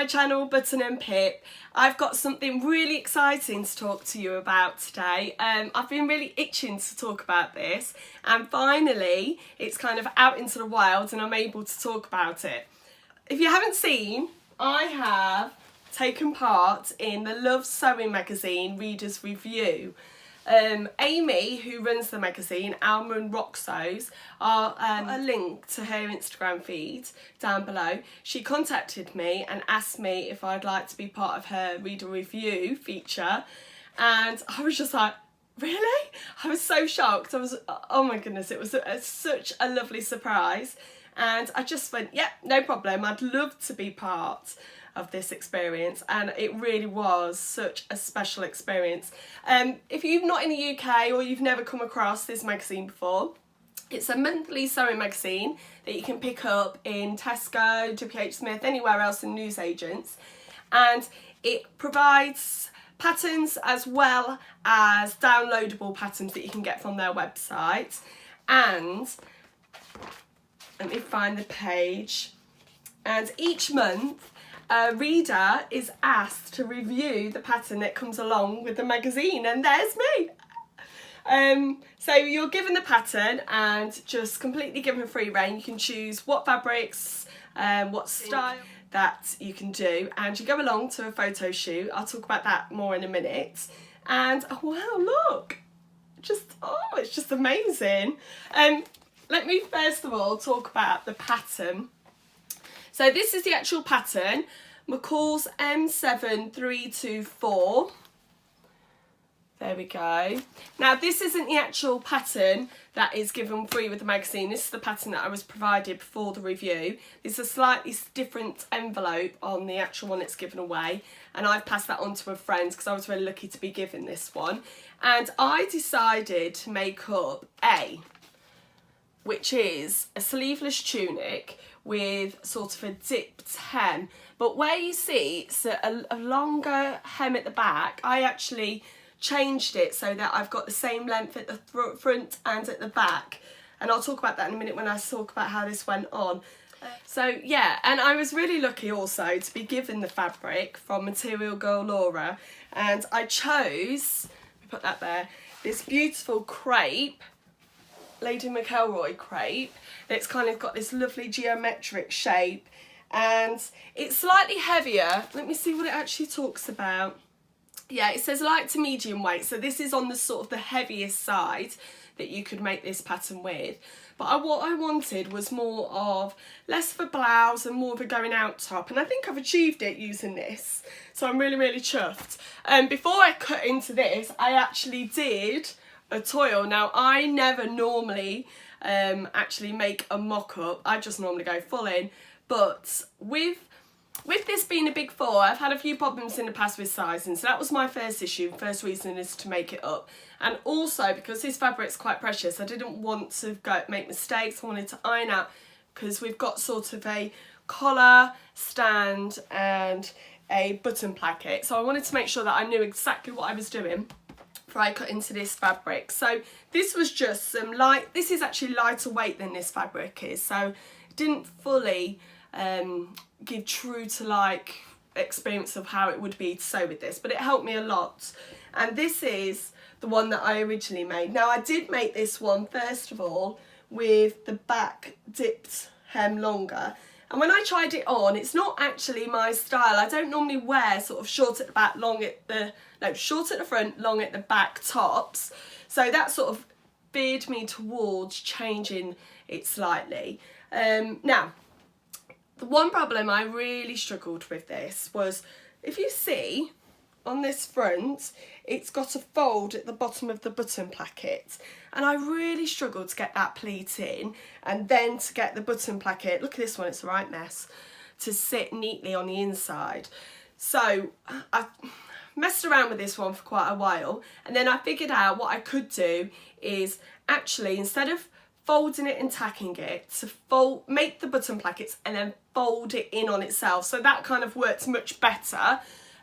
my channel, Button and Pip. I've got something really exciting to talk to you about today. I've been really itching to talk about this, and finally it's kind of out into the wild and I'm able to talk about it. If you haven't seen, I have taken part in the Love Sewing magazine readers review. Amy, who runs the magazine, Almond Rock Sews, a link to her Instagram feed down below. She contacted me and asked me if I'd like to be part of her reader review feature, and I was just like, really? I was so shocked. Oh my goodness, it was such a lovely surprise, and I just went, yeah, no problem, I'd love to be part of this experience, and it really was such a special experience. If you're not in the UK or you've never come across this magazine before, it's a monthly sewing magazine that you can pick up in Tesco, WH Smith, anywhere else in newsagents, and it provides patterns as well as downloadable patterns that you can get from their website. And let me find the page. And each month a reader is asked to review the pattern that comes along with the magazine, and there's me. So you're given the pattern and just completely given free rein. You can choose what fabrics, what style that you can do, and you go along to a photo shoot. I'll talk about that more in a minute. And oh wow, look, it's just amazing. Let me first of all talk about the pattern. So this is the actual pattern, McCall's M7324. There we go. Now this isn't the actual pattern that is given free with the magazine. This is the pattern that I was provided before the review. It's a slightly different envelope on the actual one that's given away, and I've passed that on to a friend because I was really lucky to be given this one. And I decided to make up A, which is a sleeveless tunic with sort of a dipped hem, but where you see it's a longer hem at the back, I actually changed it so that I've got the same length at the front and at the back, and I'll talk about that in a minute when I talk about how this went on. So yeah, and I was really lucky also to be given the fabric from Material Girl Laura, and I chose, put that there, this beautiful crepe, Lady McElroy crepe, that's kind of got this lovely geometric shape, and it's slightly heavier. Let me see what it actually talks about. Yeah, it says light to medium weight, so this is on the sort of the heaviest side that you could make this pattern with. But what I wanted was more of, less of a blouse and more of a going out top, and I think I've achieved it using this, so I'm really, really chuffed. Before I cut into this, I actually did a toil. Now I never normally actually make a mock-up, I just normally go full in, but with this being a big 4, I've had a few problems in the past with sizing, so that was my first issue. First reason is to make it up, and also because this fabric's quite precious, I didn't want to make mistakes. I wanted to iron out, because we've got sort of a collar, stand and a button placket, so I wanted to make sure that I knew exactly what I was doing before I cut into this fabric. So this was just some light, this is actually lighter weight than this fabric is, so it didn't fully give true to like experience of how it would be to sew with this, but it helped me a lot. And this is the one that I originally made. Now I did make this one first of all with the back dipped hem longer, and when I tried it on, it's not actually my style. I don't normally wear sort of short at the back, long at the, no, short at the front, long at the back tops, so that sort of veered me towards changing it slightly. Now the one problem I really struggled with this was, if you see on this front, it's got a fold at the bottom of the button placket, and I really struggled to get that pleat in, and then to get the button placket, look at this one, it's a right mess, to sit neatly on the inside. So I messed around with this one for quite a while, and then I figured out what I could do is actually, instead of folding it and tacking it, to make the button plackets and then fold it in on itself, so that kind of works much better.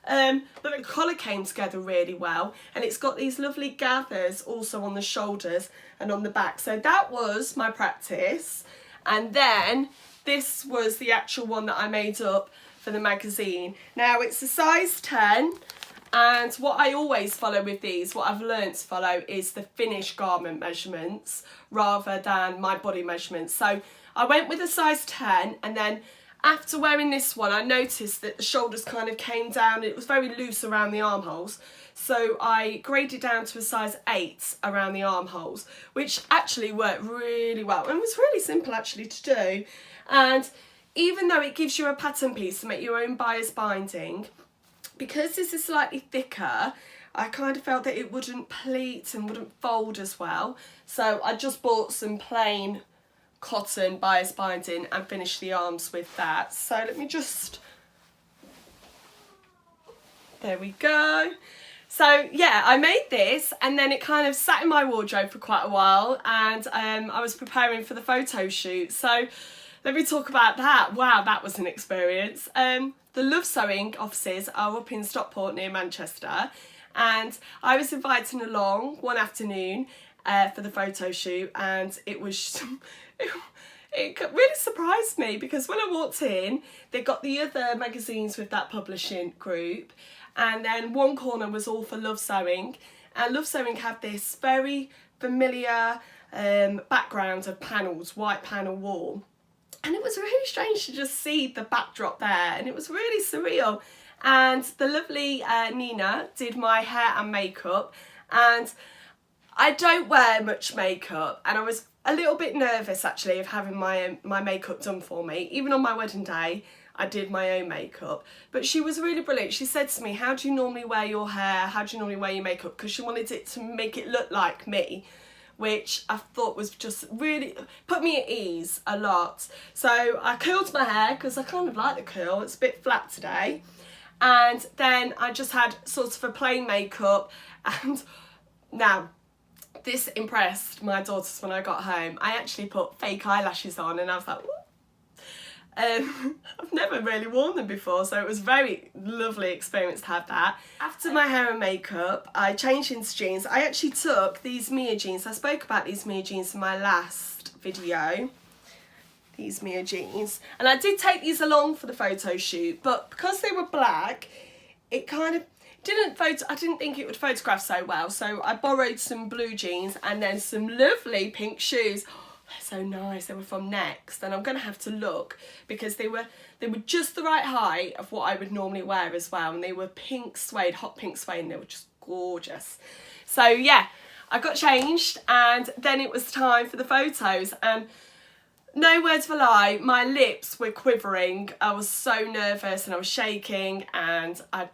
But the collar came together really well, and it's got these lovely gathers also on the shoulders and on the back, so that was my practice. And then this was the actual one that I made up for the magazine. Now it's a size 10, and what I always follow with these, what I've learned to follow, is the finished garment measurements rather than my body measurements. So I went with a size 10, and then after wearing this one I noticed that the shoulders kind of came down. It was very loose around the armholes, so I graded down to a size 8 around the armholes, which actually worked really well and was really simple actually to do. And even though it gives you a pattern piece to make your own bias binding, because this is slightly thicker, I kind of felt that it wouldn't pleat and wouldn't fold as well. So I just bought some plain cotton bias binding and finished the arms with that. So let me just, there we go. So yeah, I made this, and then it kind of sat in my wardrobe for quite a while, and I was preparing for the photo shoot. So let me talk about that. Wow, that was an experience. The Love Sewing offices are up in Stockport near Manchester, and I was invited along one afternoon for the photo shoot, and it was it really surprised me, because when I walked in, they got the other magazines with that publishing group, and then one corner was all for Love Sewing, and Love Sewing had this very familiar background of panels, white panel wall. And it was really strange to just see the backdrop there, and it was really surreal. And the lovely Nina did my hair and makeup, and I don't wear much makeup, and I was a little bit nervous actually of having my makeup done for me. Even on my wedding day, I did my own makeup. But she was really brilliant. She said to me, how do you normally wear your hair? How do you normally wear your makeup? Because she wanted it to make it look like me, which I thought was just really put me at ease a lot. So I curled my hair because I kind of like the curl. It's a bit flat today. And then I just had sort of a plain makeup. And now, this impressed my daughters when I got home. I actually put fake eyelashes on, and I was like, I've never really worn them before, so it was a very lovely experience to have that. After my hair and makeup, I changed into jeans. I actually took these Mia jeans. I spoke about these Mia jeans in my last video. These Mia jeans. And I did take these along for the photo shoot, but because they were black, it kind of I didn't think it would photograph so well, so I borrowed some blue jeans and then some lovely pink shoes. They're so nice. They were from Next, and I'm gonna have to look, because they were just the right height of what I would normally wear as well, and they were pink suede, hot pink suede, and they were just gorgeous. So yeah, I got changed, and then it was time for the photos, and no words of a lie, my lips were quivering. I was so nervous and I was shaking, and I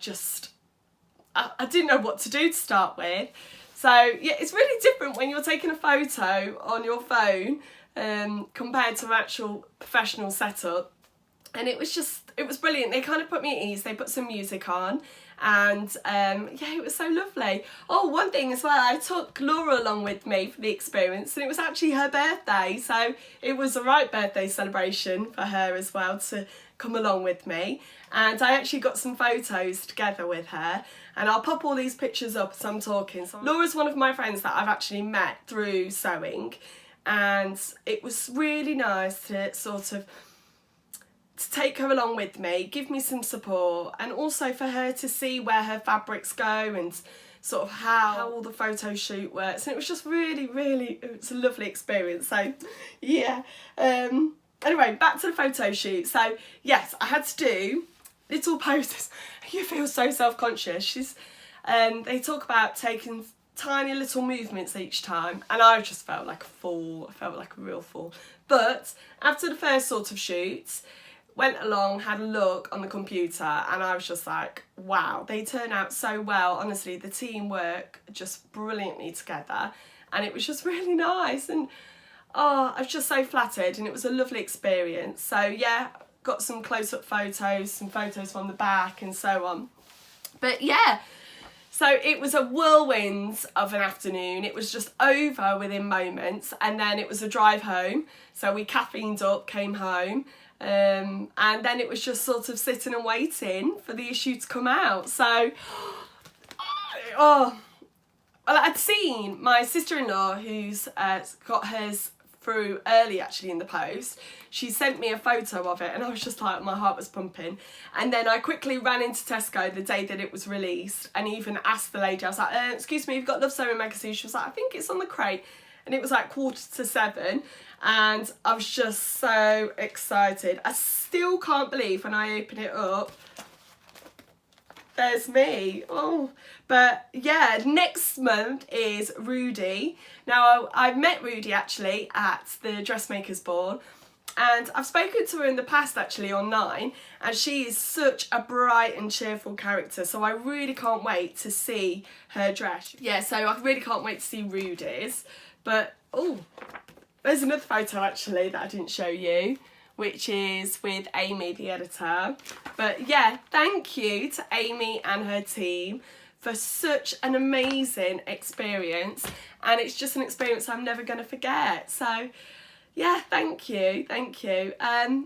didn't know what to do to start with. So yeah, it's really different when you're taking a photo on your phone compared to an actual professional setup. And it was brilliant. They kind of put me at ease. They put some music on, and yeah, it was so lovely. Oh, one thing as well, I took Laura along with me for the experience, and it was actually her birthday, so it was a right birthday celebration for her as well to come along with me. And I actually got some photos together with her, and I'll pop all these pictures up as I'm talking. So Laura's one of my friends that I've actually met through sewing, and it was really nice to sort of take her along with me, give me some support, and also for her to see where her fabrics go and sort of how all the photo shoot works. And it was just really, it was a lovely experience. So yeah, anyway, back to the photo shoot. So yes, I had to do little poses. You feel so self-conscious. They talk about taking tiny little movements each time, and I just felt like a fool. I felt like a real fool. But after the first sort of shoots, went along, had a look on the computer, and I was just like, wow, they turn out so well. Honestly, the team work just brilliantly together, and it was just really nice, and oh, I was just so flattered, and it was a lovely experience. So yeah, got some close-up photos, some photos from the back and so on. But yeah, so it was a whirlwind of an afternoon. It was just over within moments, and then it was a drive home. So we caffeined up, came home, and then it was just sort of sitting and waiting for the issue to come out. So, well, I'd seen my sister-in-law, who's got hers through early actually in the post. She sent me a photo of it and I was just like, my heart was pumping. And then I quickly ran into Tesco the day that it was released and even asked the lady, I was like, excuse me, you've got Love Sewing magazine? She was like, I think it's on the crate. And it was like 6:45 and I was just so excited. I still can't believe when I open it up, there's me. Oh, but yeah, next month is Rudy. Now I've met Rudy actually at the dressmaker's ball, and I've spoken to her in the past actually online, and she is such a bright and cheerful character, so I really can't wait to see her dress. Yeah, so I really can't wait to see Rudy's. But oh, there's another photo actually that I didn't show you, which is with Amy, the editor. But yeah, thank you to Amy and her team for such an amazing experience. And it's just an experience I'm never going to forget. So yeah, thank you, thank you. And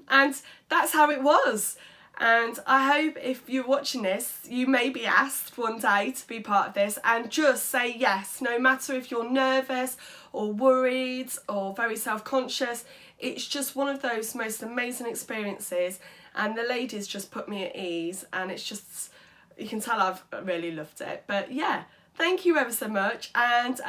that's how it was. And I hope if you're watching this, you may be asked one day to be part of this, and just say yes, no matter if you're nervous or worried or very self-conscious. It's just one of those most amazing experiences, and the ladies just put me at ease, and it's just, you can tell I've really loved it. But yeah, thank you ever so much, and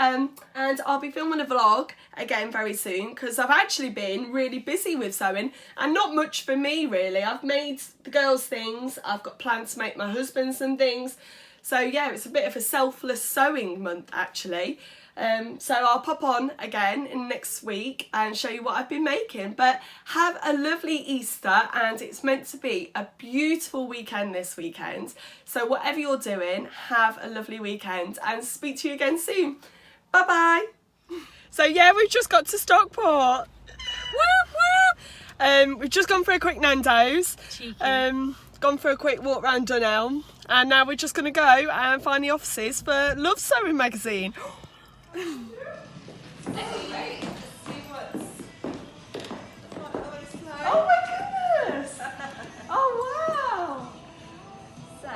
I'll be filming a vlog again very soon, because I've actually been really busy with sewing and not much for me really. I've made the girls things, I've got plans to make my husband some things, so yeah, it's a bit of a selfless sewing month actually. So I'll pop on again in next week and show you what I've been making. But have a lovely Easter, and it's meant to be a beautiful weekend this weekend. So whatever you're doing, have a lovely weekend, and speak to you again soon. Bye bye. So yeah, we've just got to Stockport. We've just gone for a quick Nando's. Cheeky. Gone for a quick walk around Dunelm, and now we're just going to go and find the offices for Love Sewing magazine. Oh my goodness! Oh wow! So,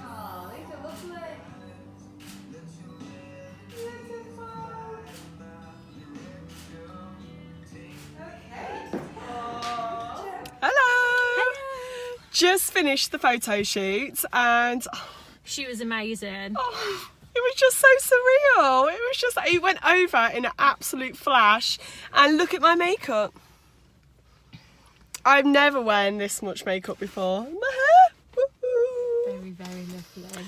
oh, these are lovely. Okay. Hello. Just finished the photo shoot, and she was amazing. Oh, it was just so surreal. It was just, it went over in an absolute flash. And look at my makeup. I've never worn this much makeup before. My hair. Very, very lovely.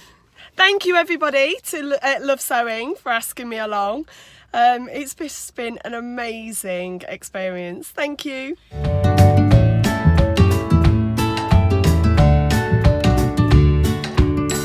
Thank you everybody to Love Sewing for asking me along. It's just been an amazing experience. Thank you.